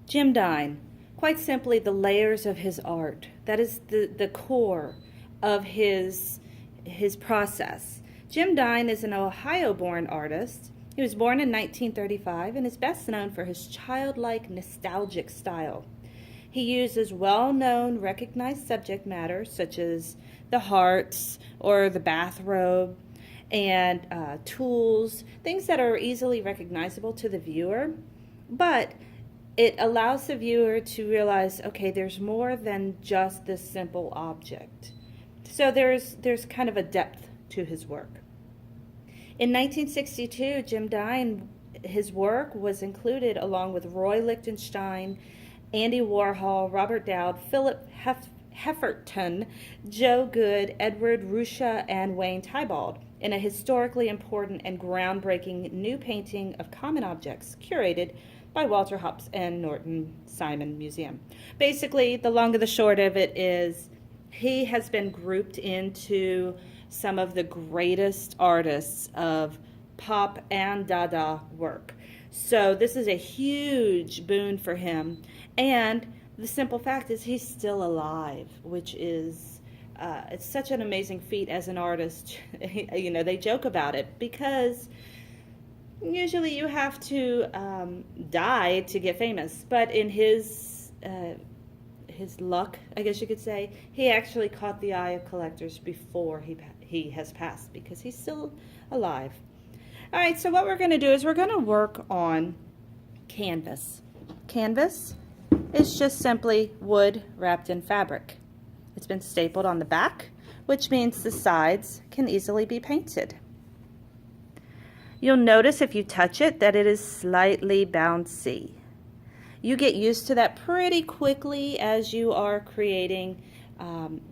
Jim Dine, quite simply the layers of his art. That is the core of his process. Jim Dine is an Ohio-born artist. He was born in 1935 and is best known for his childlike, nostalgic style. He uses well-known, recognized subject matter such as the hearts or the bathrobe and tools, things that are easily recognizable to the viewer, but it allows the viewer to realize, okay, there's more than just this simple object. So there's kind of a depth to his work. In 1962, Jim Dine, his work was included along with Roy Lichtenstein, Andy Warhol, Robert Dowd, Philip Hefferton, Joe Good, Edward Ruscha, and Wayne Tybald in a historically important and groundbreaking new painting of common objects curated by Walter Hopps and Norton Simon Museum. Basically, the long and the short of it is he has been grouped into some of the greatest artists of pop and Dada work. So this is a huge boon for him. And the simple fact is he's still alive, which is it's such an amazing feat as an artist. You know, they joke about it because usually you have to die to get famous. But in his luck, I guess you could say, he actually caught the eye of collectors before he has passed because he's still alive. All right, so what we're going to do is we're going to work on canvas. Canvas is just simply wood wrapped in fabric. It's been stapled on the back, which means the sides can easily be painted. You'll notice if you touch it that it is slightly bouncy. You get used to that pretty quickly as you are creating,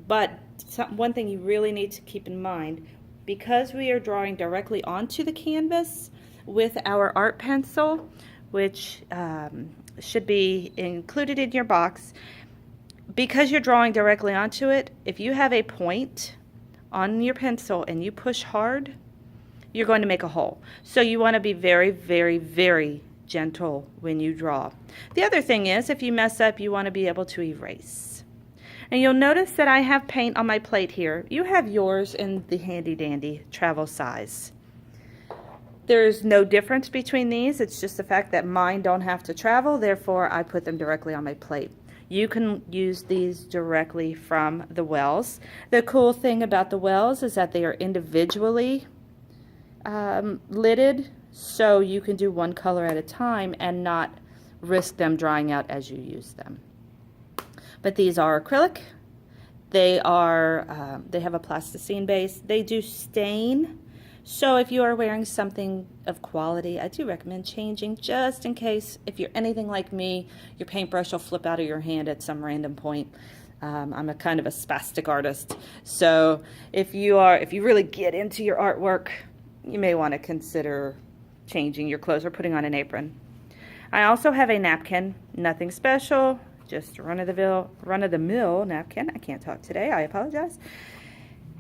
but one thing you really need to keep in mind, because we are drawing directly onto the canvas with our art pencil, which should be included in your box, because you're drawing directly onto it, if you have a point on your pencil and you push hard, you're going to make a hole. So you want to be very, very, very gentle when you draw. The other thing is, if you mess up, you want to be able to erase. And you'll notice that I have paint on my plate here. You have yours in the handy dandy travel size. There's no difference between these. It's just the fact that mine don't have to travel, therefore I put them directly on my plate. You can use these directly from the wells. The cool thing about the wells is that they are individually lidded, so you can do one color at a time and not risk them drying out as you use them. But these are acrylic. They have a plasticine base. They do stain. So if you are wearing something of quality, I do recommend changing just in case. If you're anything like me, your paintbrush will flip out of your hand at some random point. I'm a kind of a spastic artist. So if you really get into your artwork, you may want to consider changing your clothes or putting on an apron. I also have a napkin, nothing special, just run-of-the-mill napkin. I can't talk today, I apologize.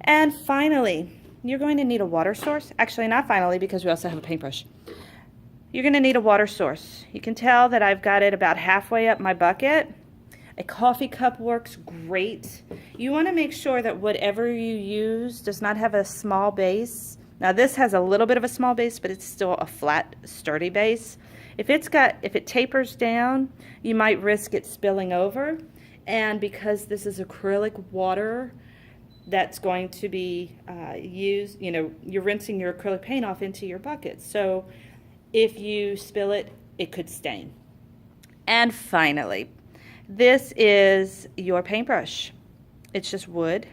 And finally, you're going to need a water source. Actually, not finally, because we also have a paintbrush. You're going to need a water source. You can tell that I've got it about halfway up my bucket. A coffee cup works great. You want to make sure that whatever you use does not have a small base. Now this has a little bit of a small base, but it's still a flat, sturdy base. If it tapers down, you might risk it spilling over. And because this is acrylic water that's going to be used, you know, you're rinsing your acrylic paint off into your bucket. So if you spill it, it could stain. And finally, this is your paintbrush. It's just wood.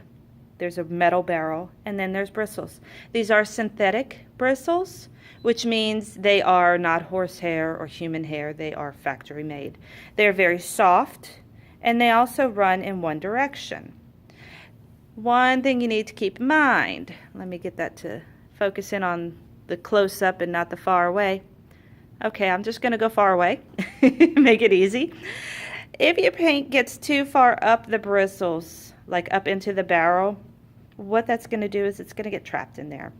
There's a metal barrel, and then there's bristles. These are synthetic bristles, which means they are not horsehair or human hair. They are factory made. They're very soft, and they also run in one direction. One thing you need to keep in mind, let me get that to focus in on the close-up and not the far away. Okay, I'm just going to go far away, make it easy. If your paint gets too far up the bristles, like up into the barrel, what that's going to do is it's going to get trapped in there.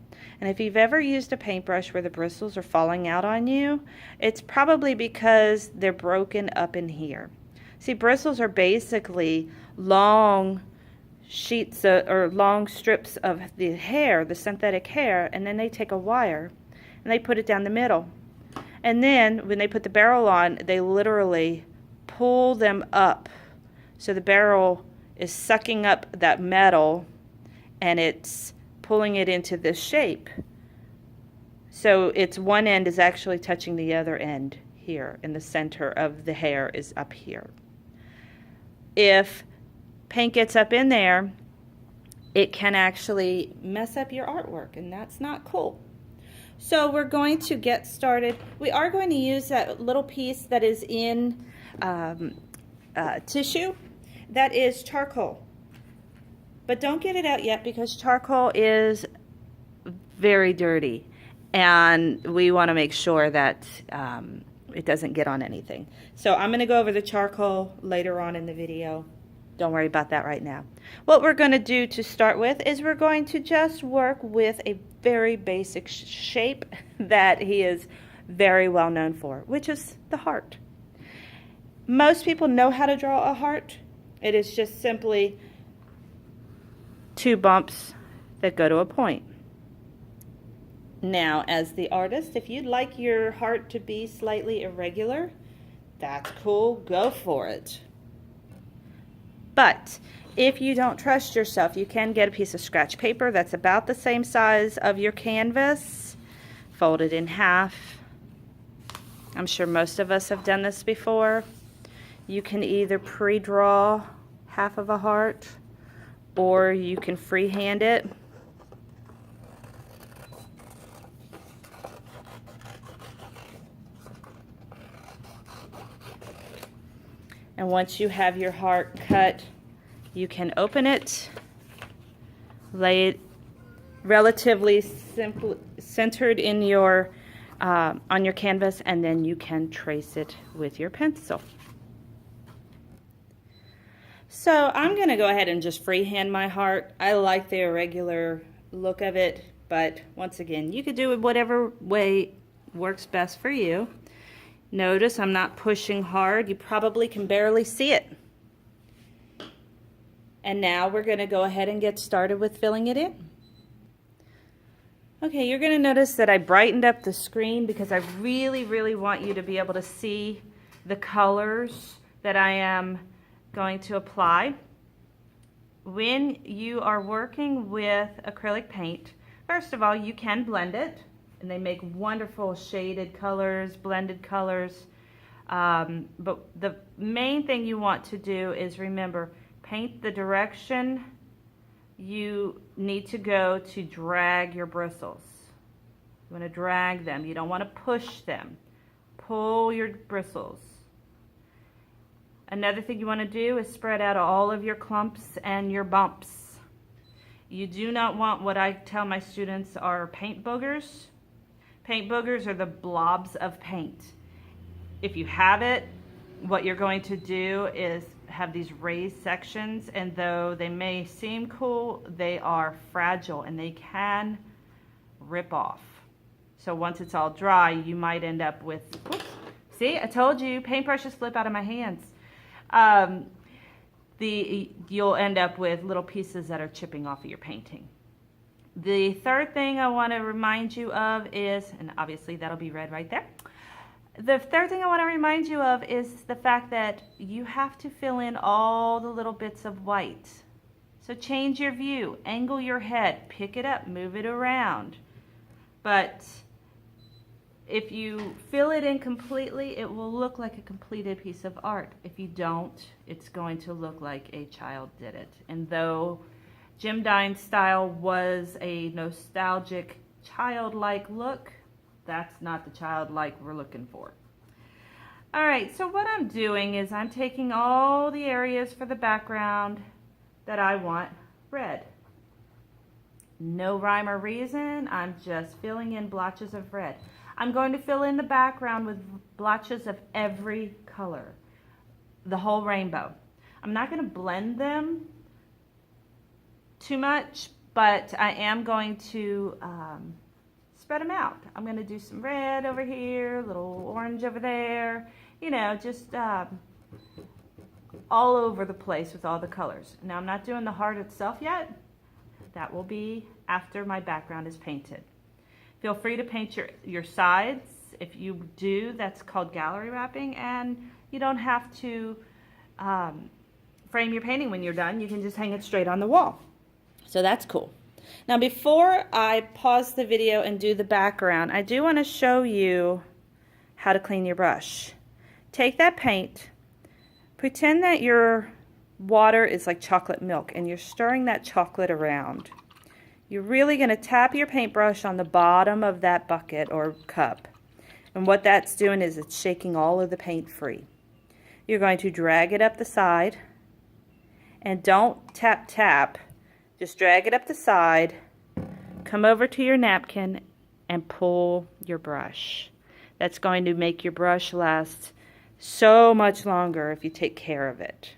And if you've ever used a paintbrush where the bristles are falling out on you, it's probably because they're broken up in here. See, bristles are basically long sheets or long strips of the hair, the synthetic hair, and then they take a wire and they put it down the middle. And then when they put the barrel on, they literally pull them up. So the barrel is sucking up that metal and it's pulling it into this shape. So its one end is actually touching the other end here, and the center of the hair is up here. If paint gets up in there, it can actually mess up your artwork, and that's not cool. So we're going to get started. We are going to use that little piece that is in tissue. That is charcoal. But don't get it out yet because charcoal is very dirty, and we want to make sure that it doesn't get on anything. So I'm going to go over the charcoal later on in the video. Don't worry about that right now. What we're going to do to start with is we're going to just work with a very basic shape that he is very well known for, which is the heart. Most people know how to draw a heart. It is just simply two bumps that go to a point. Now, as the artist, if you'd like your heart to be slightly irregular, that's cool, go for it. But if you don't trust yourself, you can get a piece of scratch paper that's about the same size of your canvas, fold it in half. I'm sure most of us have done this before. You can either pre-draw half of a heart, or you can freehand it. And once you have your heart cut, you can open it, lay it relatively centered in your on your canvas, and then you can trace it with your pencil. So I'm going to go ahead and just freehand my heart. I like the irregular look of it, but once again, you could do it whatever way works best for you. Notice I'm not pushing hard. You probably can barely see it. And now we're going to go ahead and get started with filling it in. Okay, you're going to notice that I brightened up the screen because I really, really want you to be able to see the colors that I am going to apply. When you are working with acrylic paint, first of all, you can blend it. And they make wonderful shaded colors, blended colors. But the main thing you want to do is remember, paint the direction you need to go to drag your bristles. You want to drag them. You don't want to push them. Pull your bristles. Another thing you want to do is spread out all of your clumps and your bumps. You do not want what I tell my students are paint boogers. Paint boogers are the blobs of paint. If you have it, what you're going to do is have these raised sections, and though they may seem cool, they are fragile and they can rip off. So once it's all dry, you might end up with, oops, see, I told you, paintbrushes slip out of my hands. You'll end up with little pieces that are chipping off of your painting. The third thing I want to remind you of is, and obviously that'll be red right there. The third thing I want to remind you of is the fact that you have to fill in all the little bits of white. So change your view, angle your head, pick it up, move it around. But if you fill it in completely, it will look like a completed piece of art. If you don't, it's going to look like a child did it. And though Jim Dine's style was a nostalgic, childlike look, that's not the childlike we're looking for. All right, so what I'm doing is I'm taking all the areas for the background that I want red. No rhyme or reason, I'm just filling in blotches of red. I'm going to fill in the background with blotches of every color, the whole rainbow. I'm not going to blend them too much but I am going to spread them out. I'm going to do some red over here, a little orange over there, you know, just all over the place with all the colors. Now I'm not doing the heart itself yet. That will be after my background is painted. Feel free to paint your sides. If you do, that's called gallery wrapping, and you don't have to frame your painting when you're done. You can just hang it straight on the wall. So that's cool. Now before I pause the video and do the background, I do want to show you how to clean your brush. Take that paint, pretend that your water is like chocolate milk and you're stirring that chocolate around. You're really going to tap your paintbrush on the bottom of that bucket or cup. And what that's doing is it's shaking all of the paint free. You're going to drag it up the side, and don't tap tap, just drag it up the side, come over to your napkin and pull your brush. That's going to make your brush last so much longer if you take care of it.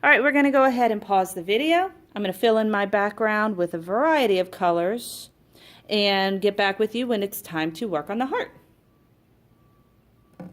Alright, we're going to go ahead and pause the video. I'm going to fill in my background with a variety of colors and get back with you when it's time to work on the heart.